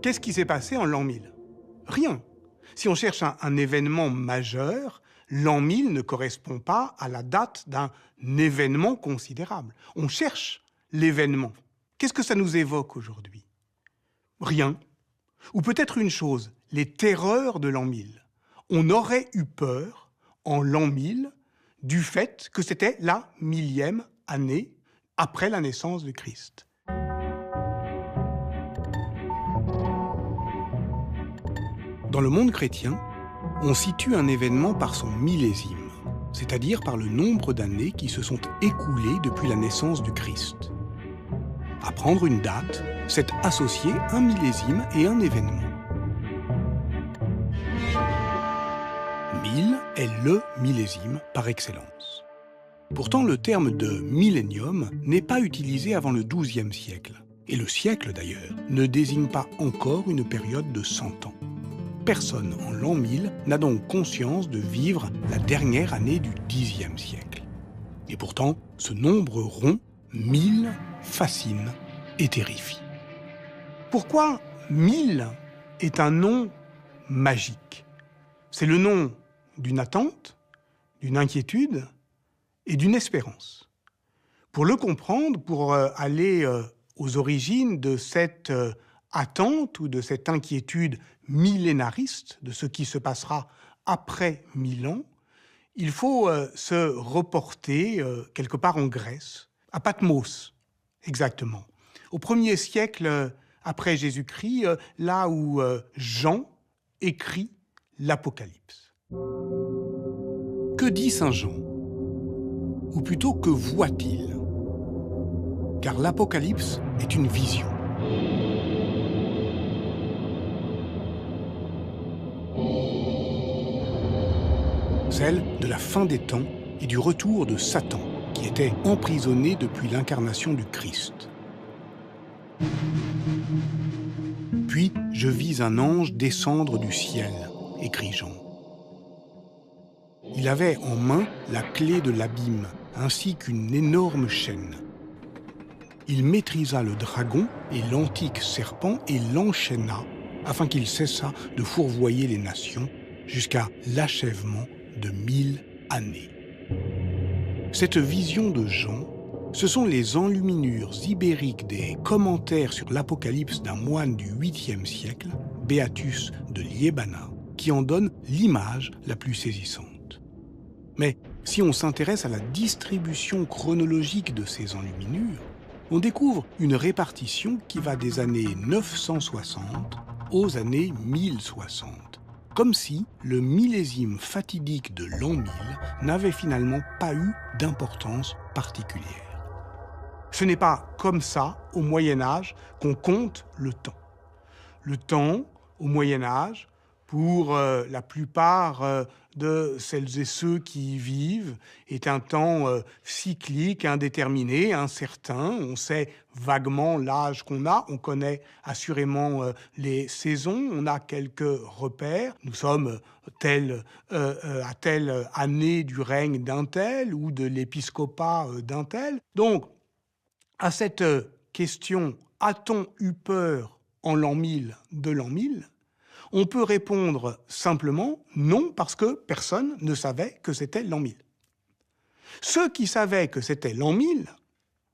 Qu'est-ce qui s'est passé en l'an 1000? Rien. Si on cherche un événement majeur, l'an 1000 ne correspond pas à la date d'un événement considérable. On cherche l'événement. Qu'est-ce que ça nous évoque aujourd'hui? Rien. Ou peut-être une chose, les terreurs de l'an 1000. On aurait eu peur, en l'an 1000, du fait que c'était la 1000e année après la naissance de Christ. Dans le monde chrétien, on situe un événement par son millésime, c'est-à-dire par le nombre d'années qui se sont écoulées depuis la naissance du Christ. À prendre une date, c'est associer un millésime et un événement. 1000 est le millésime par excellence. Pourtant, le terme de millénium n'est pas utilisé avant le XIIe siècle. Et le siècle, d'ailleurs, ne désigne pas encore une période de 100 ans. Personne en l'an 1000 n'a donc conscience de vivre la dernière année du Xe siècle. Et pourtant, ce nombre rond, 1000, fascine et terrifie. Pourquoi 1000 est un nom magique? C'est le nom d'une attente, d'une inquiétude et d'une espérance. Pour le comprendre, pour aller aux origines de cette attente ou de cette inquiétude millénariste de ce qui se passera après 1000 ans, il faut se reporter quelque part en Grèce, à Patmos, exactement. Au 1er siècle après Jésus-Christ, là où Jean écrit l'Apocalypse. Que dit Saint Jean? Ou plutôt, que voit-il? Car l'Apocalypse est une vision. Celle de la fin des temps et du retour de Satan, qui était emprisonné depuis l'incarnation du Christ. Puis je vis un ange descendre du ciel, écrit Jean. Il avait en main la clé de l'abîme, ainsi qu'une énorme chaîne. Il maîtrisa le dragon et l'antique serpent et l'enchaîna, afin qu'il cessât de fourvoyer les nations, jusqu'à l'achèvement de 1000 années. Cette vision de Jean, ce sont les enluminures ibériques des commentaires sur l'Apocalypse d'un moine du 8e siècle, Beatus de Liébana, qui en donnent l'image la plus saisissante. Mais si on s'intéresse à la distribution chronologique de ces enluminures, on découvre une répartition qui va des années 960 aux années 1060. Comme si le millésime fatidique de l'an 1000 n'avait finalement pas eu d'importance particulière. Ce n'est pas comme ça, au Moyen-Âge, qu'on compte le temps. Le temps, au Moyen-Âge, pour la plupart de celles et ceux qui y vivent, est un temps cyclique, indéterminé, incertain. On sait vaguement l'âge qu'on a, on connaît assurément les saisons, on a quelques repères. Nous sommes à telle année du règne d'un tel ou de l'épiscopat d'un tel. Donc, à cette question « a-t-on eu peur en l'an 1000 de l'an 1000 ?» on peut répondre simplement non, parce que personne ne savait que c'était l'an 1000. Ceux qui savaient que c'était l'an 1000,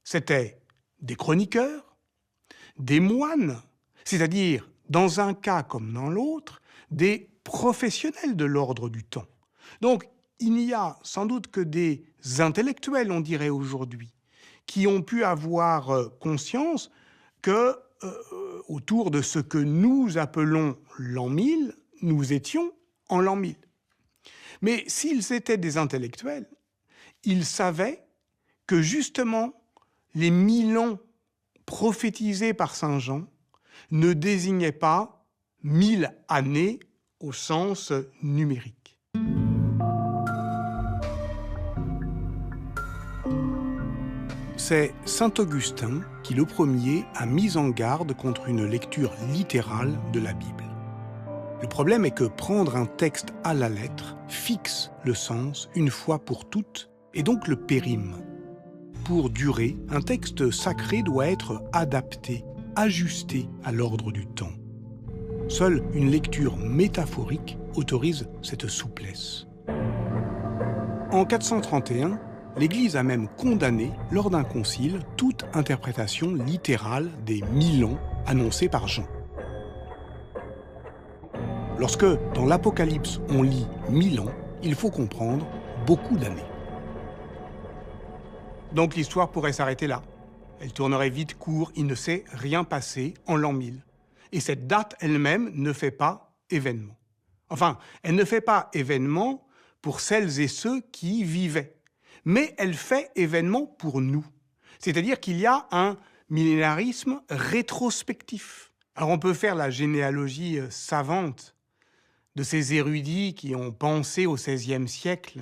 c'étaient des chroniqueurs, des moines, c'est-à-dire, dans un cas comme dans l'autre, des professionnels de l'ordre du temps. Donc, il n'y a sans doute que des intellectuels, on dirait aujourd'hui, qui ont pu avoir conscience que autour de ce que nous appelons l'an 1000, nous étions en l'an 1000. Mais s'ils étaient des intellectuels, ils savaient que justement les 1000 ans prophétisés par Saint Jean ne désignaient pas 1000 années au sens numérique. C'est saint Augustin qui, le premier, a mis en garde contre une lecture littérale de la Bible. Le problème est que prendre un texte à la lettre fixe le sens une fois pour toutes et donc le périme. Pour durer, un texte sacré doit être adapté, ajusté à l'ordre du temps. Seule une lecture métaphorique autorise cette souplesse. En 431, l'Église a même condamné, lors d'un concile, toute interprétation littérale des 1000 ans annoncés par Jean. Lorsque, dans l'Apocalypse, on lit 1000 ans, il faut comprendre beaucoup d'années. Donc l'histoire pourrait s'arrêter là. Elle tournerait vite court, il ne s'est rien passé en l'an 1000. Et cette date elle-même ne fait pas événement. Enfin, elle ne fait pas événement pour celles et ceux qui y vivaient. Mais elle fait événement pour nous. C'est-à-dire qu'il y a un millénarisme rétrospectif. Alors on peut faire la généalogie savante de ces érudits qui ont pensé au XVIe siècle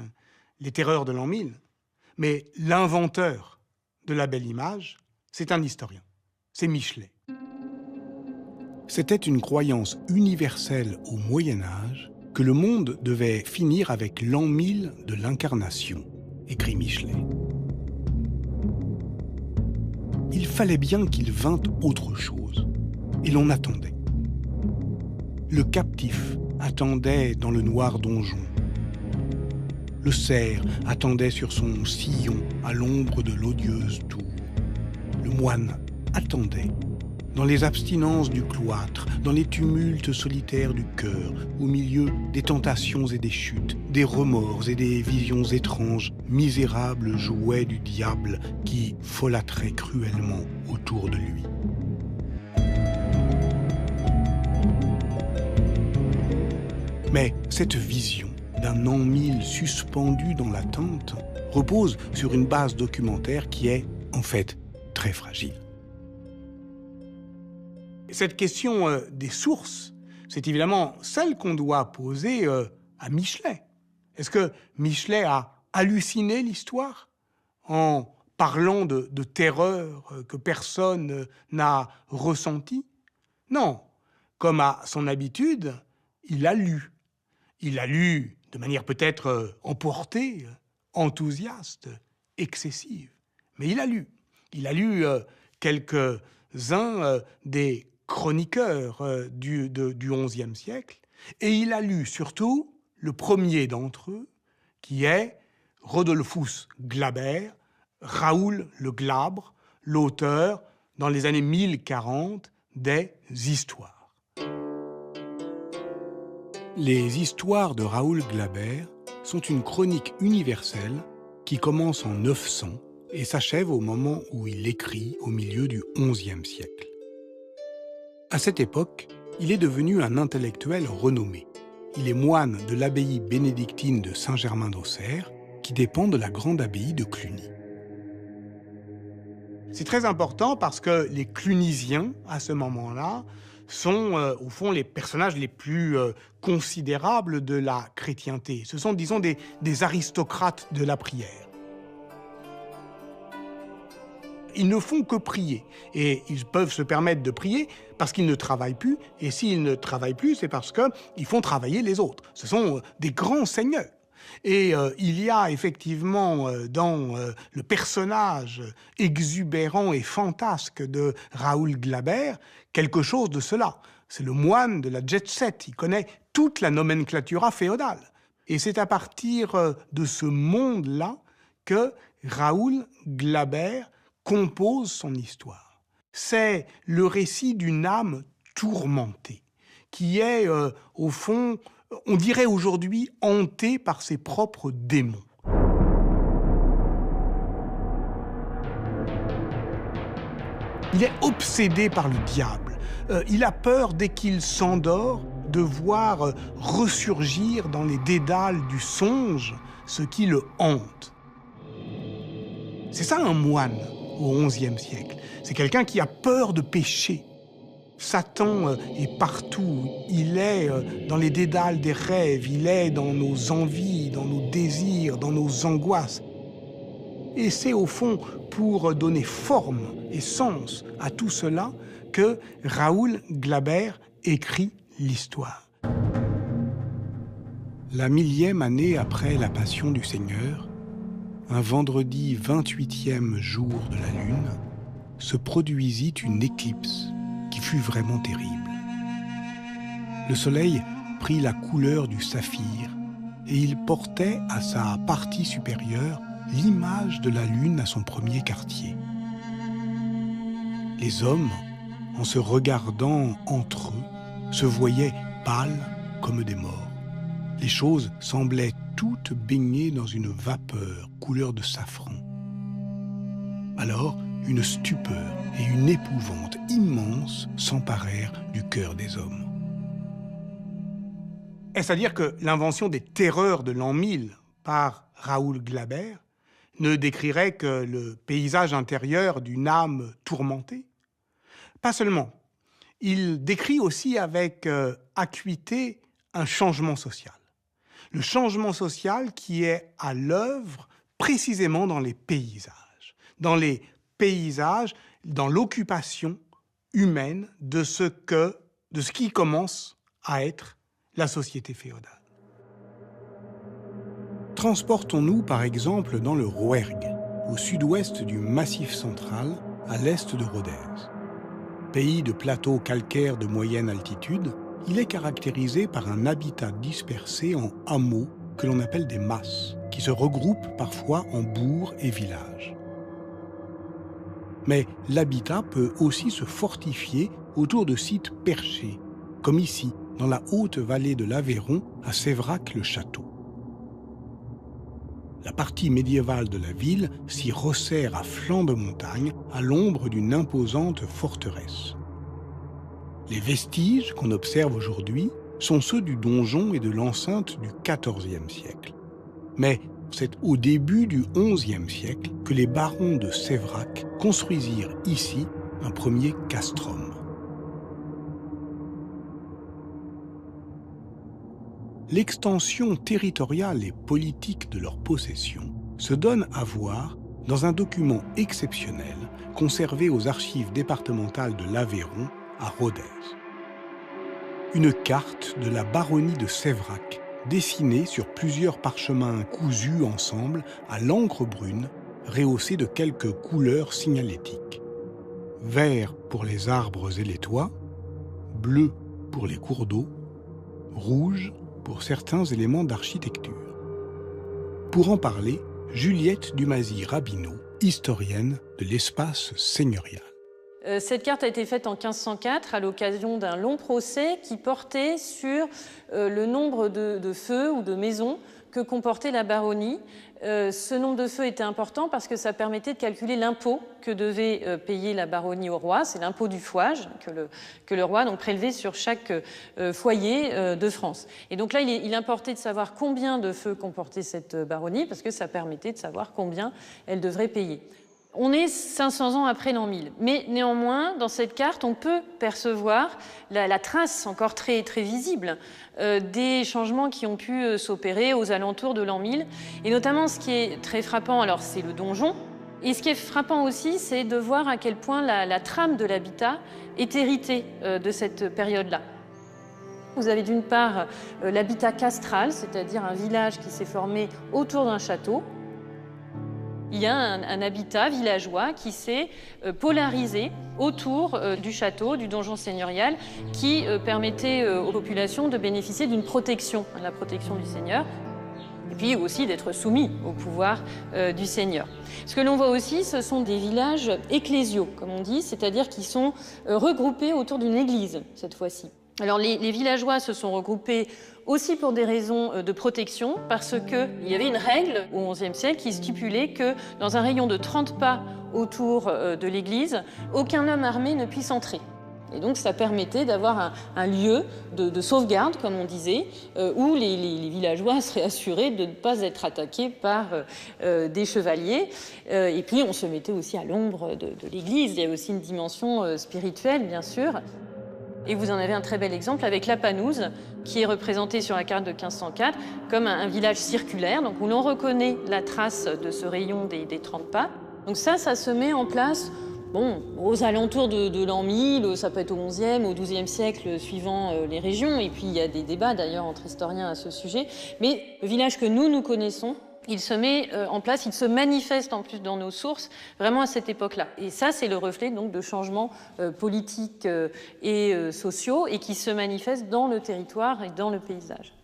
les terreurs de l'an 1000. Mais l'inventeur de la belle image, c'est un historien. C'est Michelet. C'était une croyance universelle au Moyen-Âge que le monde devait finir avec l'an 1000 de l'incarnation, écrit Michelet. Il fallait bien qu'il vînt autre chose, et l'on attendait. Le captif attendait dans le noir donjon. Le cerf attendait sur son sillon à l'ombre de l'odieuse tour. Le moine attendait dans les abstinences du cloître, dans les tumultes solitaires du cœur, au milieu des tentations et des chutes, des remords et des visions étranges, misérables jouets du diable qui folâtraient cruellement autour de lui. Mais cette vision d'un an 1000 suspendu dans l'attente repose sur une base documentaire qui est, en fait, très fragile. Cette question des sources, c'est évidemment celle qu'on doit poser à Michelet. Est-ce que Michelet a halluciné l'histoire en parlant de terreurs que personne n'a ressenties? Non. Comme à son habitude, il a lu. Il a lu de manière peut-être emportée, enthousiaste, excessive. Mais il a lu. Il a lu quelques-uns des chroniqueurs du XIe siècle, et il a lu surtout le premier d'entre eux, qui est Rodolphus Glaber, Raoul le Glabre, l'auteur, dans les années 1040, des Histoires. Les Histoires de Raoul Glaber sont une chronique universelle qui commence en 900 et s'achève au moment où il écrit au milieu du XIe siècle. À cette époque, il est devenu un intellectuel renommé. Il est moine de l'abbaye bénédictine de Saint-Germain-d'Auxerre, qui dépend de la grande abbaye de Cluny. C'est très important parce que les clunisiens, à ce moment-là, sont au fond les personnages les plus considérables de la chrétienté. Ce sont, disons, des aristocrates de la prière. Ils ne font que prier, et ils peuvent se permettre de prier parce qu'ils ne travaillent plus, et s'ils ne travaillent plus, c'est parce qu'ils font travailler les autres. Ce sont des grands seigneurs. Et il y a effectivement dans le personnage exubérant et fantasque de Raoul Glaber quelque chose de cela. C'est le moine de la jet-set, il connaît toute la nomenclatura féodale. Et c'est à partir de ce monde-là que Raoul Glaber compose son histoire. C'est le récit d'une âme tourmentée, qui est, au fond, on dirait aujourd'hui, hantée par ses propres démons. Il est obsédé par le diable. Il a peur, dès qu'il s'endort, de voir ressurgir dans les dédales du songe ce qui le hante. C'est ça un moine au XIe siècle. C'est quelqu'un qui a peur de pécher. Satan est partout. Il est dans les dédales des rêves, il est dans nos envies, dans nos désirs, dans nos angoisses. Et c'est au fond pour donner forme et sens à tout cela que Raoul Glaber écrit l'histoire. La 1000e année après la Passion du Seigneur, un vendredi 28e jour de la Lune, se produisit une éclipse qui fut vraiment terrible. Le soleil prit la couleur du saphir et il portait à sa partie supérieure l'image de la lune à son premier quartier. Les hommes, en se regardant entre eux, se voyaient pâles comme des morts. Les choses semblaient toutes baignées dans une vapeur couleur de safran. Alors, une stupeur et une épouvante immense s'emparèrent du cœur des hommes. Est-ce à dire que l'invention des terreurs de l'an 1000 par Raoul Glaber ne décrirait que le paysage intérieur d'une âme tourmentée? Pas seulement. Il décrit aussi avec acuité un changement social. Le changement social qui est à l'œuvre précisément dans les paysages. Dans les paysages, dans l'occupation humaine de ce qui commence à être la société féodale. Transportons-nous par exemple dans le Rouergue, au sud-ouest du Massif central, à l'est de Rodez. Pays de plateaux calcaires de moyenne altitude, il est caractérisé par un habitat dispersé en hameaux que l'on appelle des masses, qui se regroupent parfois en bourgs et villages. Mais l'habitat peut aussi se fortifier autour de sites perchés, comme ici, dans la haute vallée de l'Aveyron, à Séverac-le-Château. La partie médiévale de la ville s'y resserre à flanc de montagne, à l'ombre d'une imposante forteresse. Les vestiges qu'on observe aujourd'hui sont ceux du donjon et de l'enceinte du XIVe siècle. Mais c'est au début du XIe siècle que les barons de Séverac construisirent ici un premier castrum. L'extension territoriale et politique de leur possession se donne à voir dans un document exceptionnel conservé aux archives départementales de l'Aveyron à Rodez. Une carte de la baronnie de Séverac dessinée sur plusieurs parchemins cousus ensemble à l'encre brune, rehaussée de quelques couleurs signalétiques. Vert pour les arbres et les toits, bleu pour les cours d'eau, rouge pour certains éléments d'architecture. Pour en parler, Juliette Dumazy-Rabineau, historienne de l'espace seigneurial. Cette carte a été faite en 1504 à l'occasion d'un long procès qui portait sur le nombre de feux ou de maisons que comportait la baronnie. Ce nombre de feux était important parce que ça permettait de calculer l'impôt que devait payer la baronnie au roi. C'est l'impôt du fouage que le roi donc prélevait sur chaque foyer de France. Et donc là, il importait de savoir combien de feux comportait cette baronnie parce que ça permettait de savoir combien elle devrait payer. On est 500 ans après l'an 1000, mais néanmoins, dans cette carte, on peut percevoir la trace encore très, très visible des changements qui ont pu s'opérer aux alentours de l'an 1000. Et notamment, ce qui est très frappant, alors c'est le donjon. Et ce qui est frappant aussi, c'est de voir à quel point la trame de l'habitat est héritée de cette période-là. Vous avez d'une part l'habitat castral, c'est-à-dire un village qui s'est formé autour d'un château. Il y a un habitat villageois qui s'est polarisé autour du château, du donjon seigneurial, qui permettait aux populations de bénéficier d'une protection, la protection du seigneur, et puis aussi d'être soumis au pouvoir du seigneur. Ce que l'on voit aussi, ce sont des villages ecclésiaux, comme on dit, c'est-à-dire qui sont regroupés autour d'une église, cette fois-ci. Alors les villageois se sont regroupés aussi pour des raisons de protection, parce qu'il y avait une règle au XIe siècle qui stipulait que dans un rayon de 30 pas autour de l'église, aucun homme armé ne puisse entrer. Et donc ça permettait d'avoir un lieu de sauvegarde, comme on disait, où les villageois seraient assurés de ne pas être attaqués par des chevaliers. Et puis on se mettait aussi à l'ombre de l'église. Il y a aussi une dimension spirituelle, bien sûr. Et vous en avez un très bel exemple avec la Panouse, qui est représentée sur la carte de 1504 comme un village circulaire, donc où l'on reconnaît la trace de ce rayon des 30 pas. Donc ça se met en place aux alentours de l'an 1000, ça peut être au XIe, au XIIe siècle, suivant les régions. Et puis il y a des débats d'ailleurs entre historiens à ce sujet. Mais le village que nous connaissons il se met en place, il se manifeste en plus dans nos sources vraiment à cette époque-là. Et ça, c'est le reflet donc de changements politiques et sociaux et qui se manifestent dans le territoire et dans le paysage.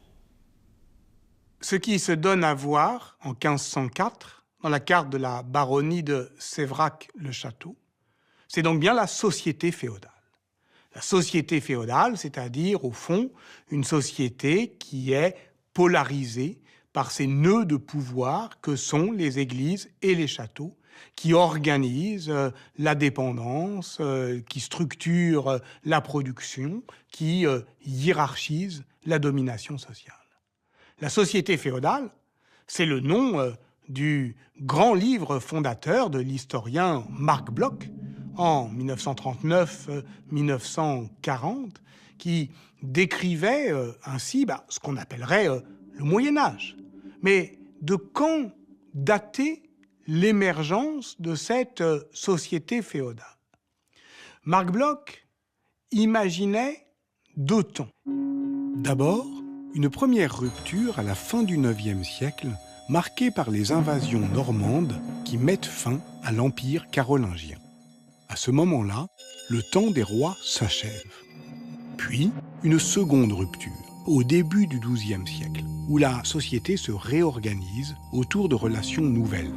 Ce qui se donne à voir en 1504, dans la carte de la baronnie de Séverac-le-Château, c'est donc bien la société féodale. La société féodale, c'est-à-dire, au fond, une société qui est polarisée par ces nœuds de pouvoir que sont les églises et les châteaux, qui organisent la dépendance, qui structurent la production, qui hiérarchisent la domination sociale. La société féodale, c'est le nom du grand livre fondateur de l'historien Marc Bloch, en 1939-1940, qui décrivait ainsi ce qu'on appellerait le Moyen-Âge. Mais de quand dater l'émergence de cette société féodale? Marc Bloch imaginait 2 temps. D'abord, une première rupture à la fin du IXe siècle, marquée par les invasions normandes qui mettent fin à l'Empire carolingien. À ce moment-là, le temps des rois s'achève. Puis, une seconde rupture, au début du XIIe siècle, où la société se réorganise autour de relations nouvelles.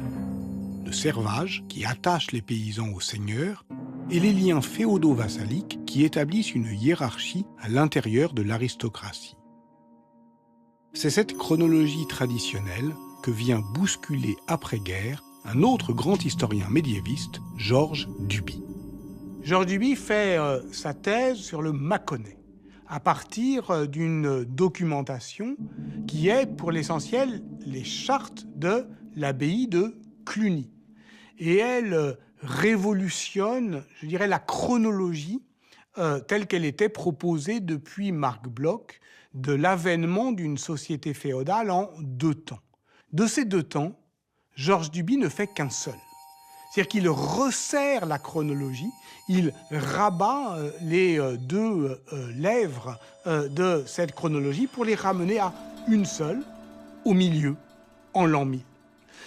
Le servage, qui attache les paysans aux seigneurs, et les liens féodaux-vassaliques qui établissent une hiérarchie à l'intérieur de l'aristocratie. C'est cette chronologie traditionnelle que vient bousculer après-guerre un autre grand historien médiéviste, Georges Duby. Georges Duby fait sa thèse sur le Mâconnais, à partir d'une documentation qui est, pour l'essentiel, les chartes de l'abbaye de Cluny. Et elle révolutionne, je dirais, la chronologie telle qu'elle était proposée depuis Marc Bloch, de l'avènement d'une société féodale en 2 temps. De ces 2 temps, Georges Duby ne fait qu'un seul. C'est-à-dire qu'il resserre la chronologie, il rabat les 2 lèvres de cette chronologie pour les ramener à une seule, au milieu, en l'an 1000.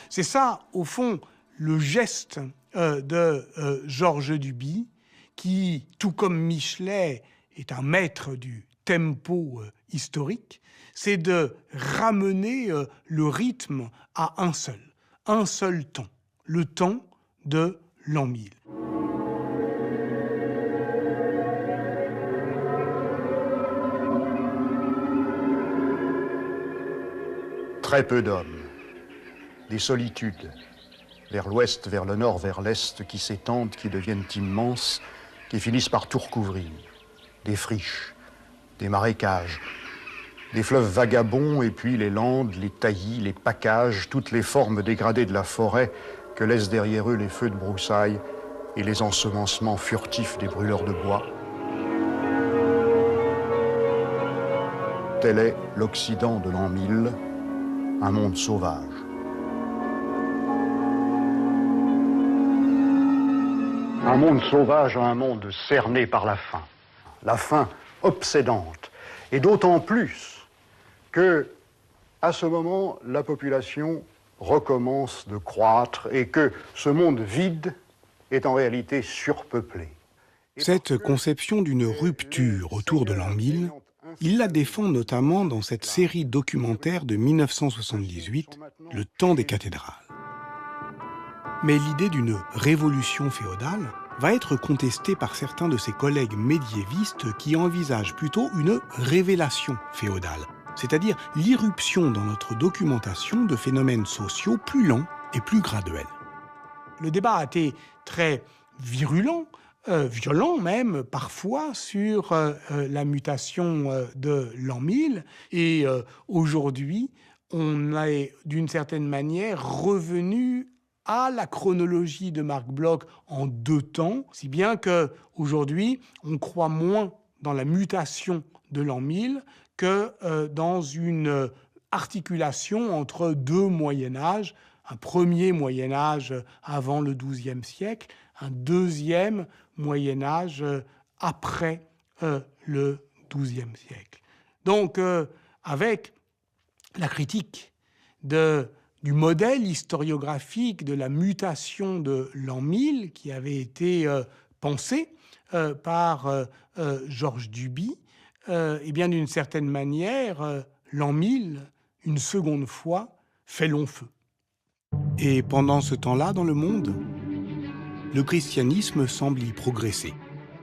C'est ça, au fond, le geste de Georges Duby, qui, tout comme Michelet, est un maître du tempo historique, c'est de ramener le rythme à un seul temps, le temps de l'an 1000. Très peu d'hommes, des solitudes, vers l'ouest, vers le nord, vers l'est, qui s'étendent, qui deviennent immenses, qui finissent par tout recouvrir. Des friches, des marécages, des fleuves vagabonds, et puis les landes, les taillis, les paccages, toutes les formes dégradées de la forêt que laissent derrière eux les feux de broussailles et les ensemencements furtifs des brûleurs de bois. Tel est l'Occident de l'an 1000, un monde sauvage. Un monde sauvage, un monde cerné par la faim obsédante, et d'autant plus que, à ce moment, la population recommence de croître et que ce monde vide est en réalité surpeuplé. Cette conception d'une rupture autour de l'an 1000, il la défend notamment dans cette série documentaire de 1978, Le temps des cathédrales. Mais l'idée d'une révolution féodale va être contestée par certains de ses collègues médiévistes qui envisagent plutôt une révélation féodale, c'est-à-dire l'irruption dans notre documentation de phénomènes sociaux plus lents et plus graduels. Le débat a été très virulent, violent même parfois, sur la mutation de l'an 1000. Et aujourd'hui, on est d'une certaine manière revenu à la chronologie de Marc Bloch en 2 temps, si bien qu'aujourd'hui, on croit moins dans la mutation de l'an 1000 que dans une articulation entre 2 Moyen-Âge, un premier Moyen-Âge avant le XIIe siècle, un deuxième Moyen-Âge après le XIIe siècle. Donc, avec la critique de du modèle historiographique de la mutation de l'an 1000 qui avait été pensé par Georges Duby, et bien d'une certaine manière, l'an 1000, une seconde fois, fait long feu. Et pendant ce temps-là, dans le monde, le christianisme semble y progresser.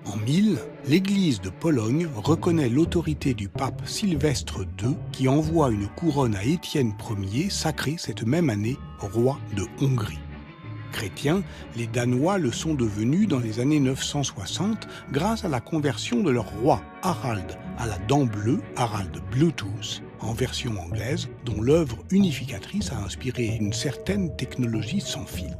En 1000, l'Église de Pologne reconnaît l'autorité du pape Sylvestre II qui envoie une couronne à Étienne Ier, sacré cette même année roi de Hongrie. Chrétiens, les Danois le sont devenus dans les années 960 grâce à la conversion de leur roi Harald à la dent bleue, Harald Bluetooth, en version anglaise, dont l'œuvre unificatrice a inspiré une certaine technologie sans fil.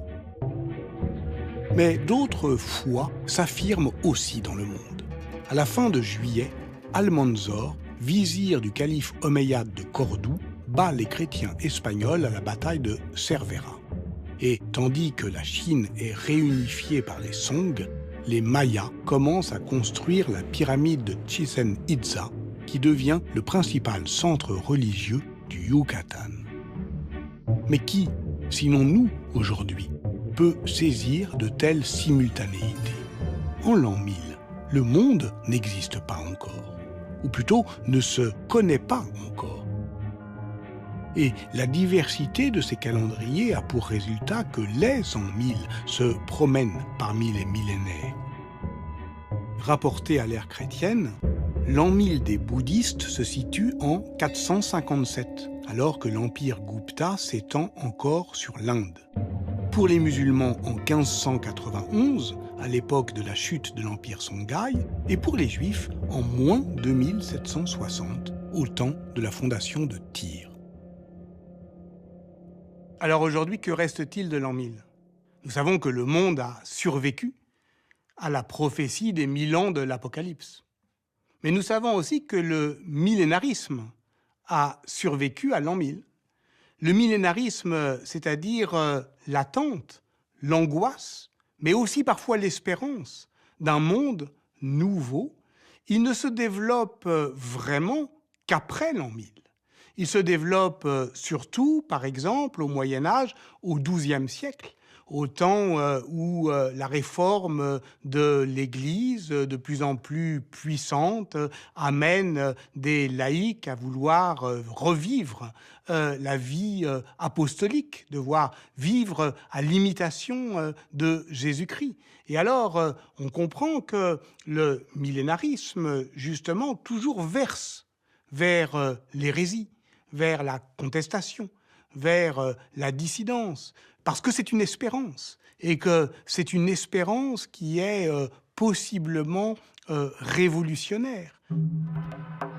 Mais d'autres foi s'affirment aussi dans le monde. À la fin de juillet, Almanzor, vizir du calife omeyyade de Cordoue, bat les chrétiens espagnols à la bataille de Cervera. Et tandis que la Chine est réunifiée par les Song, les Mayas commencent à construire la pyramide de Chichén Itzá, qui devient le principal centre religieux du Yucatan. Mais qui, sinon nous, aujourd'hui, peut saisir de telles simultanéités? En l'an 1000, le monde n'existe pas encore, ou plutôt ne se connaît pas encore. Et la diversité de ces calendriers a pour résultat que les ans 1000 se promènent parmi les millénaires. Rapporté à l'ère chrétienne, l'an 1000 des bouddhistes se situe en 457, alors que l'empire Gupta s'étend encore sur l'Inde. Pour les musulmans en 1591, à l'époque de la chute de l'empire Songhai, et pour les juifs en moins 2760, au temps de la fondation de Tyr. Alors aujourd'hui, que reste-t-il de l'an 1000 ? Nous savons que le monde a survécu à la prophétie des 1000 ans de l'Apocalypse. Mais nous savons aussi que le millénarisme a survécu à l'an 1000. Le millénarisme, c'est-à-dire l'attente, l'angoisse, mais aussi parfois l'espérance d'un monde nouveau, il ne se développe vraiment qu'après l'an 1000. Il se développe surtout, par exemple, au Moyen-Âge, au XIIe siècle, au temps où la réforme de l'Église, de plus en plus puissante, amène des laïcs à vouloir revivre la vie apostolique, devoir vivre à l'imitation de Jésus-Christ. Et alors, on comprend que le millénarisme, justement, toujours verse vers l'hérésie, vers la contestation, vers la dissidence, parce que c'est une espérance, et que c'est une espérance qui est possiblement révolutionnaire.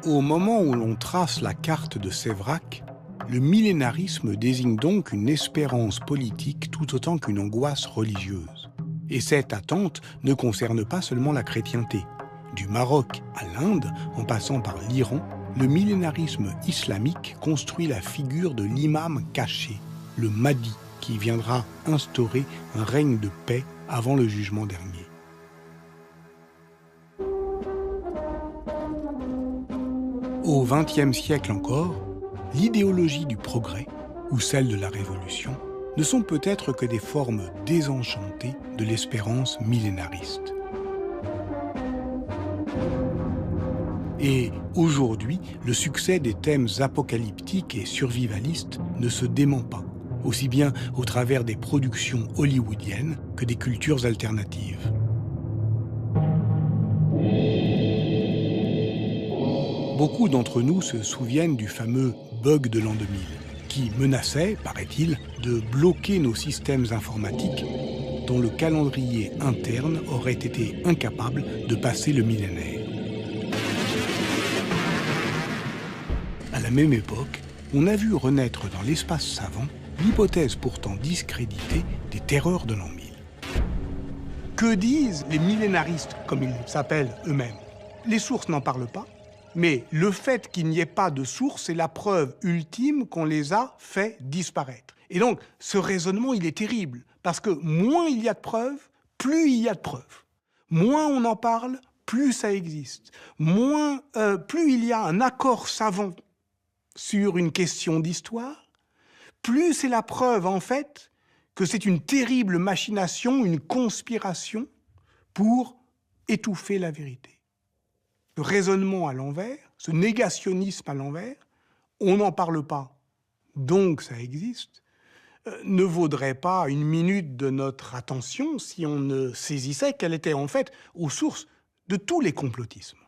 Au moment où l'on trace la carte de Séverac, le millénarisme désigne donc une espérance politique tout autant qu'une angoisse religieuse. Et cette attente ne concerne pas seulement la chrétienté. Du Maroc à l'Inde, en passant par l'Iran, le millénarisme islamique construit la figure de l'imam caché, le Mahdi, qui viendra instaurer un règne de paix avant le jugement dernier. Au XXe siècle encore, l'idéologie du progrès, ou celle de la révolution, ne sont peut-être que des formes désenchantées de l'espérance millénariste. Et aujourd'hui, le succès des thèmes apocalyptiques et survivalistes ne se dément pas, aussi bien au travers des productions hollywoodiennes que des cultures alternatives. Beaucoup d'entre nous se souviennent du fameux bug de l'an 2000, qui menaçait, paraît-il, de bloquer nos systèmes informatiques dont le calendrier interne aurait été incapable de passer le millénaire. À la même époque, on a vu renaître dans l'espace savant l'hypothèse pourtant discréditée des terreurs de l'an 1000. Que disent les millénaristes, comme ils s'appellent eux-mêmes? Les sources n'en parlent pas, mais le fait qu'il n'y ait pas de source est la preuve ultime qu'on les a fait disparaître. Et donc, ce raisonnement, il est terrible, parce que moins il y a de preuves, plus il y a de preuves. Moins on en parle, plus ça existe. Plus il y a un accord savant sur une question d'histoire, plus c'est la preuve, en fait, que c'est une terrible machination, une conspiration pour étouffer la vérité. Ce raisonnement à l'envers, ce négationnisme à l'envers, on n'en parle pas, donc ça existe, ne vaudrait pas une minute de notre attention si on ne saisissait qu'elle était en fait aux sources de tous les complotismes.